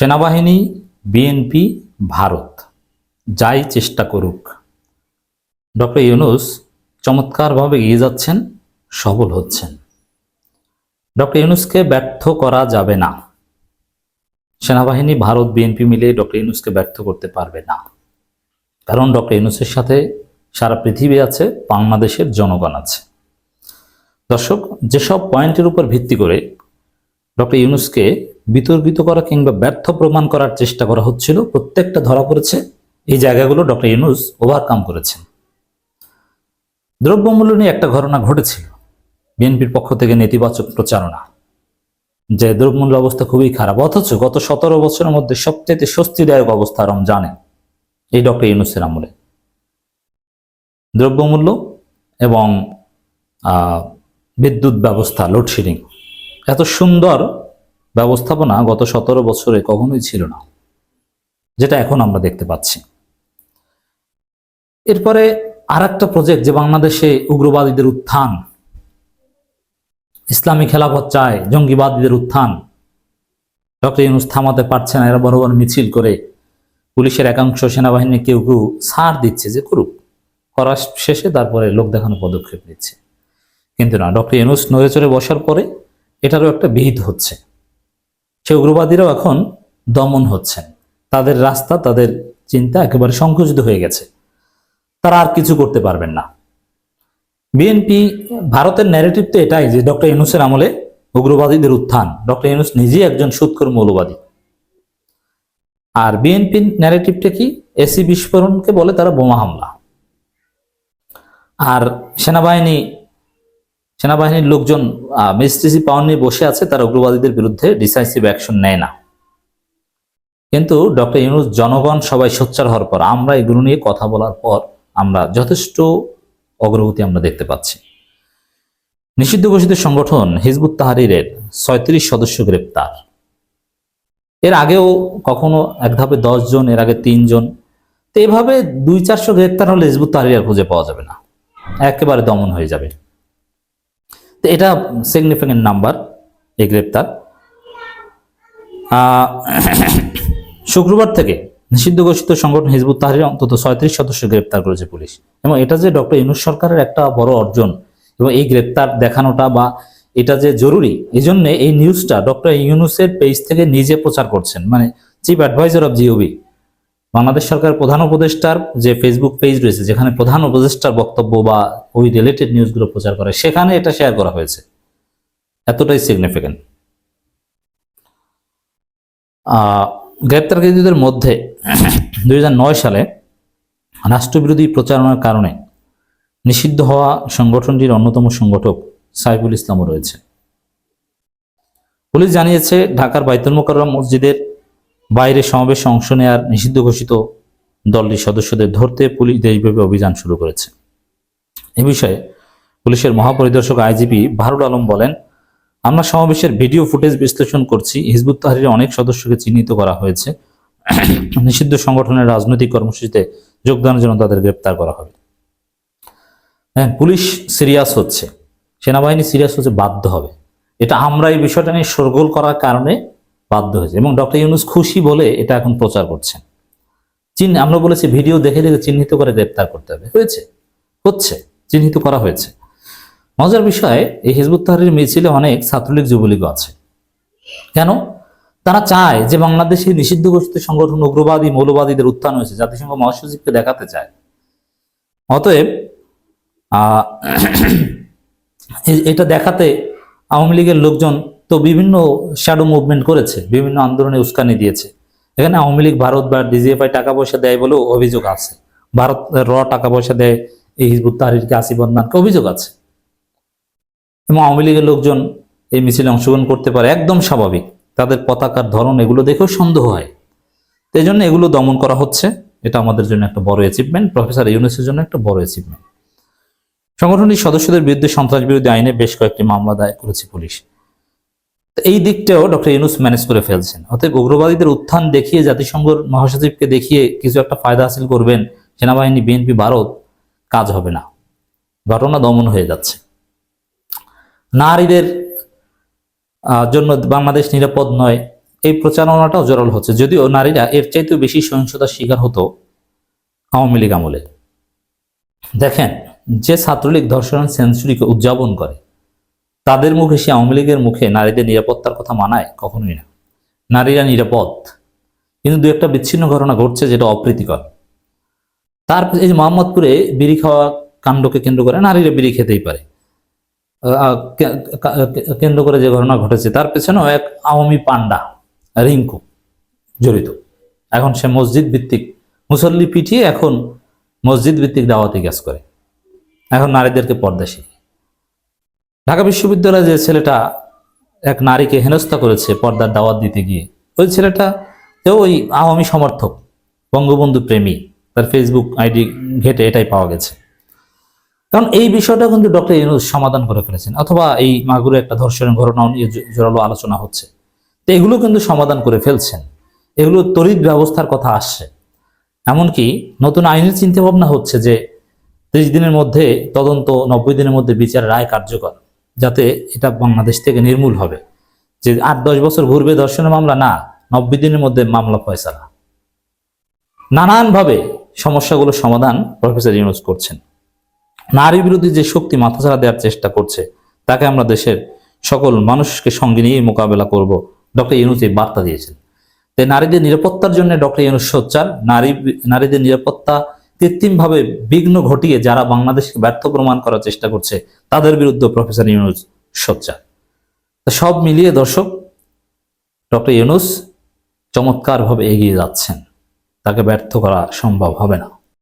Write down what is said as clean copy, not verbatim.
সেনাবাহিনী, বিএনপি, ভারত যাই চেষ্টা করুক, ডক্টর ইউনূস চমৎকারভাবে এগিয়ে যাচ্ছেন, সফল হচ্ছেন। ডক্টর ইউনূসকে ব্যর্থ করা যাবে না। সেনাবাহিনী, ভারত, বিএনপি মিলে ডক্টর ইউনূসকে ব্যর্থ করতে পারবে না। কারণ ডক্টর ইউনূসের সাথে সারা পৃথিবী আছে, বাংলাদেশের জনগণ আছে। দর্শক, যেসব পয়েন্টের উপর ভিত্তি করে ডক্টর ইউনূসকে বিতর্কিত করা কিংবা ব্যর্থ প্রমাণ করার চেষ্টা করা হচ্ছিল, প্রত্যেকটা ধরা পড়েছে। এই জায়গাগুলো ডক্টর ইউনূস ওভারকাম করেছেন। দ্রব্যমূল্য নিয়ে একটা ঘটনা ঘটেছিল, বিএনপির পক্ষ থেকে নেতিবাচক প্রচারণা, যে দ্রব্যমূল্য অবস্থা খুবই খারাপ, অথচ গত 17 বছরের মধ্যে সবচেয়ে স্বস্তিদায়ক অবস্থা রমজানে এই ডক্টর ইউনূসের আমলে। দ্রব্যমূল্য এবং বিদ্যুৎ ব্যবস্থা, লোডশেডিং, এত সুন্দর ব্যবস্থাপনা গত 17 বছরে কখনোই ছিল না, যেটা এখন আমরা দেখতে পাচ্ছি। এরপরে আর একটা প্রজেক্ট, যে বাংলাদেশে উগ্রবাদীদের উত্থান, ইসলামী খেলাফত চায়, জঙ্গিবাদীদের উত্থান, ডক্টর ইউনূস থামাতে পারছে না। এরা বড় বড় মিছিল করে পুলিশের একাংশ, সেনাবাহিনী কেউ কেউ ছাড় দিচ্ছে যে করুক, করার শেষে তারপরে লোক দেখানো পদক্ষেপ নিচ্ছে। কিন্তু না, ডক্টর ইউনূস নড়ে চড়ে বসার পরে এটারও একটা বিহিত হচ্ছে। সে উগ্রবাদীরাও এখন দমন হচ্ছেন, তাদের রাস্তা, তাদের চিন্তা একেবারে সংকুচিত হয়ে গেছে, তারা আর কিছু করতে পারবেন না। বিএনপি, ভারতের ন্যারেটিভ তো এটাই যে ডক্টর ইউনূসের আমলে উগ্রবাদীদের উত্থান, ডক্টর ইউনূস নিজেই একজন সুৎখোর মৌলবাদী। আর বিএনপির ন্যারেটিভটা কি? এসি বিস্ফোরণকে বলে তারা বোমা হামলা। আর সেনাবাহিনীর লোকজন মেজিস্ট্রেসি পাওয়ার নিয়ে বসে আছে, তারা উগ্রবাদীদের বিরুদ্ধে ডিসাইসিভ অ্যাকশন নেয় না। কিন্তু ডক্টর ইউনূস, জনগণ সবাই সোচ্চার হওয়ার পর, আমরা এগুলো নিয়ে কথা বলার পর আমরা যথেষ্ট অগ্রগতি আমরা দেখতে পাচ্ছি। নিষিদ্ধ ঘোষিত সংগঠন হিজবুত তাহরীরের 36 সদস্য গ্রেপ্তার। এর আগেও কখনো এক ধাপে 10 জন, এর আগে 3 জন। তো এভাবে 200-400 গ্রেপ্তার হলে হিজবুত তাহরীর আর খুঁজে পাওয়া যাবে না, একেবারে দমন হয়ে যাবে। তো এটা সিগনিফিকেন্ট নাম্বার, এই গ্রেপ্তার। শুক্রবার থেকে নিষিদ্ধ ঘোষিত সংগঠন হিজবুত তাহরীর অন্তত 36 সদস্য গ্রেপ্তার করেছে পুলিশ। এবং এটা যে ডক্টর ইউনূস সরকারের একটা বড় অর্জন, এবং এই গ্রেপ্তার দেখানোটা বা এটা যে জরুরি, এই জন্য এই নিউজটা ডক্টর ইউনূসের পেজ থেকে নিজে প্রচার করছেন, মানে chief adviser of GOB, Bangladesh সরকারের প্রধান উপদেষ্টার যে ফেসবুক পেজ রয়েছে, যেখানে প্রধান উপদেষ্টার বক্তব্য বা ওই রিলেটেড নিউজগুলো প্রচার করে, সেখানে এটা শেয়ার করা হয়েছে। এতটাই সিগনিফিকেন্ট। গ্রেপ্তারকৃতদের মধ্যে 2009 সালে রাষ্ট্রবিরোধী প্রচারণার কারণে নিষিদ্ধ হওয়া সংগঠনটির অন্যতম সংগঠক সাইফুল ইসলামও রয়েছে। পুলিশ জানিয়েছে, ঢাকার বাইতুল মোকাররম মসজিদের বাইরে সমাবেশে অংশ নেয়ার নিষিদ্ধ ঘোষিত দলটির সদস্যদের ধরতে পুলিশ দেশব্যাপী অভিযান শুরু করেছে। এ বিষয়ে পুলিশের মহাপরিদর্শক আইজিপি বাহরুল আলম বলেন, আমরা সমাবেশের ভিডিও ফুটেজ বিশ্লেষণ করছি। হিজবুত তাহরীরের অনেক সদস্যকে চিহ্নিত করা হয়েছে। নিষিদ্ধ সংগঠনের রাজনৈতিক কর্মসূচিতে যোগদানের জন্য তাদের গ্রেপ্তার করা হবে। হ্যাঁ, পুলিশ সিরিয়াস হচ্ছে, সেনাবাহিনী সিরিয়াস হচ্ছে, বাধ্য হবে। এটা আমরা এই বিষয়টা নিয়ে শোরগোল করার কারণে বাধ্য হয়েছে, এবং ডক্টর ইউনূস খুশি বলে এটা এখন প্রচার করছেন। আমরা বলেছি ভিডিও দেখে দেখে চিহ্নিত করে গ্রেপ্তার করতে হবে, হচ্ছে চিহ্নিত করা হয়েছে। মজার বিষয়, এই হিজবুত তাহরীর মিছিলে অনেক ছাত্রলীগ, যুবলীগও আছে। কেন? তারা চায় যে বাংলাদেশে নিষিদ্ধ ঘোষিত সংগঠন উগ্রবাদী, মৌলবাদীদের উত্থান হয়েছে, জাতিসংঘ মহাসচিবকে দেখাতে চায়। অতএব এটা দেখাতে আওয়ামী লীগের লোকজন তো বিভিন্ন শ্যাডো মুভমেন্ট করেছে, বিভিন্ন আন্দোলনে উস্কানি দিয়েছে। এখানে আওয়ামী লীগ, ভারত বা ডিজিএফআই টাকা পয়সা দেয় বলেও অভিযোগ আছে। ভারত টাকা পয়সা দেয় এই হিজবুত তাহরীরকে, আসিফ আদনানকে, অভিযোগ আছে। এবং আওয়ামী লীগের লোকজন এই মিছিলে অংশগ্রহণ করতে পারে, একদম স্বাভাবিক। তাদের পতাকার ধরন এগুলো দেখেও সন্দেহ হয়। তো এই জন্য এগুলো দমন করা হচ্ছে। এটা আমাদের জন্য একটা বড় অ্যাচিভমেন্ট, প্রফেসর ইউনূসের জন্য একটা বড় অ্যাচিভমেন্ট। সংগঠনটির সদস্যদের বিরুদ্ধে সন্ত্রাস বিরোধী আইনে বেশ কয়েকটি মামলা দায়ের করেছে পুলিশ। এই দিকটাও ডক্টর ইউনূস ম্যানেজ করে ফেলছেন। অতএব উগ্রবাদীদের উত্থান দেখিয়ে, জাতিসংঘ মহাসচিবকে দেখিয়ে কিছু একটা ফায়দা হাসিল করবেন সেনাবাহিনী, বিএনপি, ভারত, কাজ হবে না। ঘটনা দমন হয়ে যাচ্ছে। নারীদের জন্য বাংলাদেশ নিরাপদ নয়, এই প্রচারণাটাও জোরালো হচ্ছে, যদিও নারীরা এর চাইতেও বেশি সহিংসতার শিকার হতো আওয়ামী লীগ আমলে। দেখেন, যে ছাত্রলীগ ধর্ষণ সেঞ্চুরিকে উদযাপন করে তাদের মুখে সে আওয়ামী লীগের মুখে নারীদের নিরাপত্তার কথা মানায়? কখনোই না। নারীরা নিরাপদ, কিন্তু দু একটা বিচ্ছিন্ন ঘটনা ঘটছে যেটা অপ্রীতিকর। তার এই যে মোহাম্মদপুরে বিড়ি খাওয়া কাণ্ডকে কেন্দ্র করে, নারীরা বিড়ি খেতেই পারে, কেন্দ্র করে যে ঘটনা ঘটেছে তার পেছনেও এক আওয়ামী পান্ডা রিঙ্কু জড়িত। এখন সে মসজিদ ভিত্তিক মুসল্লি পিটিয়ে এখন মসজিদ ভিত্তিক দাওয়াতি কাজ করে, এখন নারীদেরকে পর্দা শিখে। ঢাকা বিশ্ববিদ্যালয়ে যে ছেলেটা এক নারীকে হেনস্থা করেছে পর্দার দাওয়াত দিতে গিয়ে, ওই ছেলেটা ওই আওয়ামী সমর্থক, বঙ্গবন্ধু প্রেমী, তার ফেসবুক আইডি ঘেটে এটাই পাওয়া গেছে। কারণ এই বিষয়টা কিন্তু ডক্টর ইউনূস সমাধান করে ফেলেছেন, অথবা এই মাগুরে একটা ধর্ষণের ঘটনাও নিয়ে জোরালো আলোচনা হচ্ছে, তো এগুলো কিন্তু সমাধান করে ফেলছেন। এগুলো তড়িৎ ব্যবস্থার কথা আসছে, এমনকি নতুন আইনের চিন্তা ভাবনা হচ্ছে যে 30 দিনের মধ্যে তদন্ত, 90 দিনের মধ্যে বিচার রায় কার্যকর, যাতে এটা বাংলাদেশ থেকে নির্মূল হবে। যে 8-10 বছর ঘুরবে ধর্ষণের মামলা, না, 90 দিনের মধ্যে মামলা ফয়সালা। নানানভাবে সমস্যাগুলো সমাধান প্রফেসর ইউনূস করছেন। নারী বিরোধী যে শক্তি মাথাচাড়া দেওয়ার চেষ্টা করছে তাকে আমরা দেশের সকল মানুষকে সঙ্গে নিয়ে মোকাবেলা করব, ডক্টর ইউনূস এই বার্তা দিয়েছেন। তাই নারীদের নিরাপত্তার জন্য ডক্টর ইউনূস সোচ্চার। নারীদের নিরাপত্তা কৃত্রিমভাবে বিঘ্ন ঘটিয়ে যারা বাংলাদেশকে ব্যর্থ প্রমাণ করার চেষ্টা করছে তাদের বিরুদ্ধে প্রফেসর ইউনূস সোচ্চার। সব মিলিয়ে দর্শক, ডক্টর ইউনূস চমৎকারভাবে এগিয়ে যাচ্ছেন, তাকে ব্যর্থ করা সম্ভব হবে না।